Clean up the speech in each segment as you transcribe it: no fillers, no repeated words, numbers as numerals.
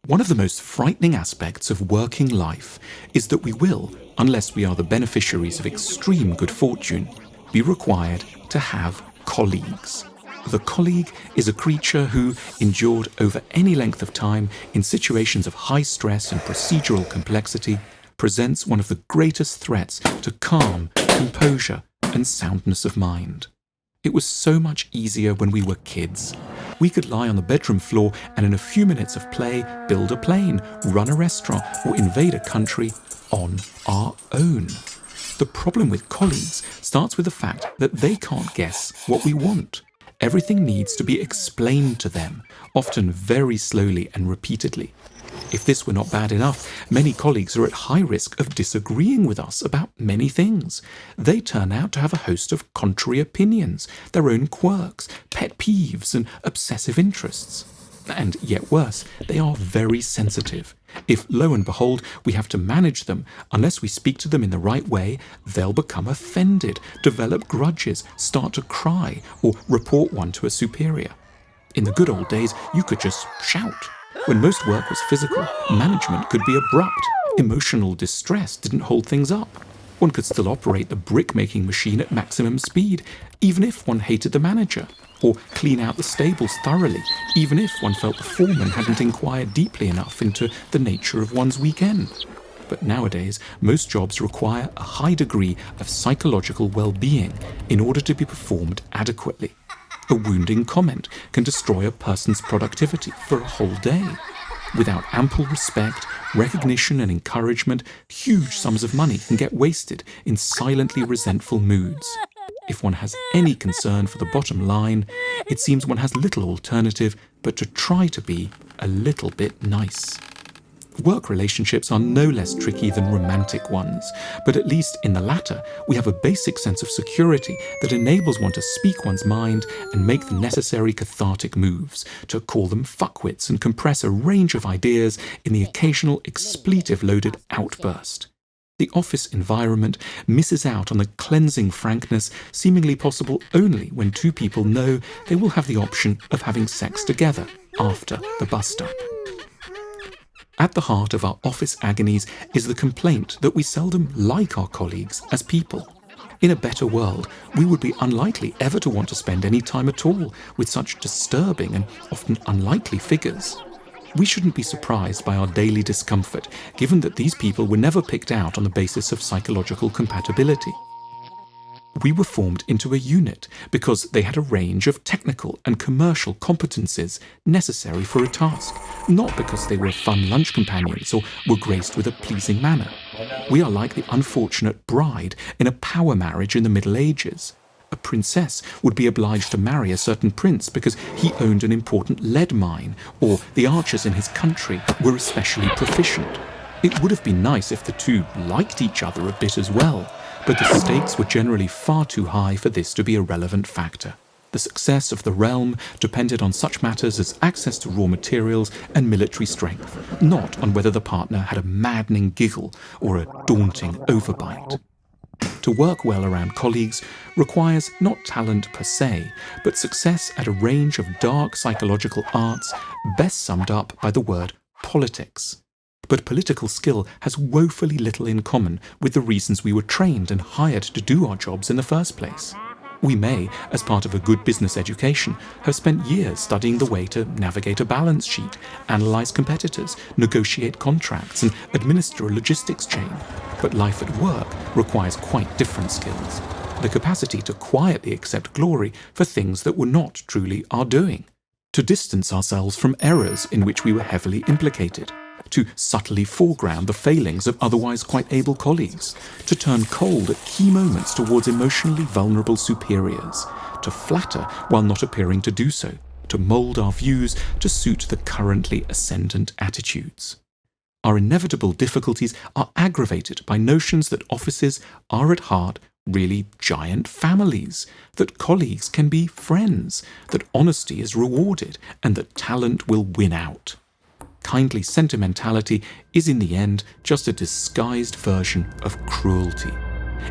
One of the most frightening aspects of working life is that we will, unless we are the beneficiaries of extreme good fortune, be required to have colleagues. The colleague is a creature who, endured over any length of time in situations of high stress and procedural complexity, presents one of the greatest threats to calm, composure, and soundness of mind. It was so much easier when we were kids. We could lie on the bedroom floor and in a few minutes of play build a plane, run a restaurant, or invade a country on our own. The problem with colleagues starts with the fact that they can't guess what we want. Everything needs to be explained to them, often very slowly and repeatedly. If this were not bad enough, many colleagues are at high risk of disagreeing with us about many things. They turn out to have a host of contrary opinions, their own quirks, pet peeves, and obsessive interests. And yet worse, they are very sensitive. If, lo and behold, we have to manage them, unless we speak to them in the right way, they'll become offended, develop grudges, start to cry, or report one to a superior. In the good old days, you could just shout. When most work was physical, management could be abrupt. Emotional distress didn't hold things up. One could still operate the brick-making machine at maximum speed, even if one hated the manager, or clean out the stables thoroughly, even if one felt the foreman hadn't inquired deeply enough into the nature of one's weekend. But nowadays, most jobs require a high degree of psychological well-being in order to be performed adequately. A wounding comment can destroy a person's productivity for a whole day. Without ample respect, recognition, and encouragement, huge sums of money can get wasted in silently resentful moods. If one has any concern for the bottom line, it seems one has little alternative but to try to be a little bit nice. Work relationships are no less tricky than romantic ones, but at least in the latter, we have a basic sense of security that enables one to speak one's mind and make the necessary cathartic moves, to call them fuckwits and compress a range of ideas in the occasional expletive-loaded outburst. The office environment misses out on the cleansing frankness seemingly possible only when two people know they will have the option of having sex together after the bus stop. At the heart of our office agonies is the complaint that we seldom like our colleagues as people. In a better world, we would be unlikely ever to want to spend any time at all with such disturbing and often unlikely figures. We shouldn't be surprised by our daily discomfort, given that these people were never picked out on the basis of psychological compatibility. We were formed into a unit because they had a range of technical and commercial competencies necessary for a task, not because they were fun lunch companions or were graced with a pleasing manner. We are like the unfortunate bride in a power marriage in the Middle Ages. A princess would be obliged to marry a certain prince because he owned an important lead mine, or the archers in his country were especially proficient. It would have been nice if the two liked each other a bit as well, but the stakes were generally far too high for this to be a relevant factor. The success of the realm depended on such matters as access to raw materials and military strength, not on whether the partner had a maddening giggle or a daunting overbite. To work well around colleagues requires not talent per se, but success at a range of dark psychological arts best summed up by the word politics. But political skill has woefully little in common with the reasons we were trained and hired to do our jobs in the first place. We may, as part of a good business education, have spent years studying the way to navigate a balance sheet, analyse competitors, negotiate contracts, and administer a logistics chain. But life at work requires quite different skills. The capacity to quietly accept glory for things that were not truly our doing. To distance ourselves from errors in which we were heavily implicated. To subtly foreground the failings of otherwise quite able colleagues, to turn cold at key moments towards emotionally vulnerable superiors, to flatter while not appearing to do so, to mould our views to suit the currently ascendant attitudes. Our inevitable difficulties are aggravated by notions that offices are at heart really giant families, that colleagues can be friends, that honesty is rewarded, and that talent will win out. Kindly sentimentality is in the end just a disguised version of cruelty.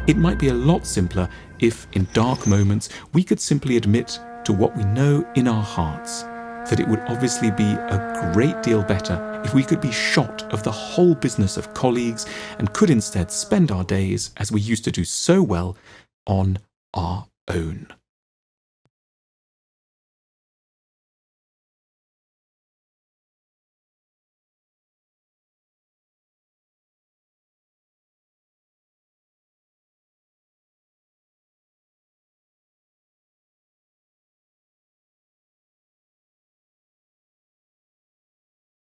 It might be a lot simpler if, in dark moments, we could simply admit to what we know in our hearts. that it would obviously be a great deal better if we could be shot of the whole business of colleagues and could instead spend our days, as we used to do so well, on our own.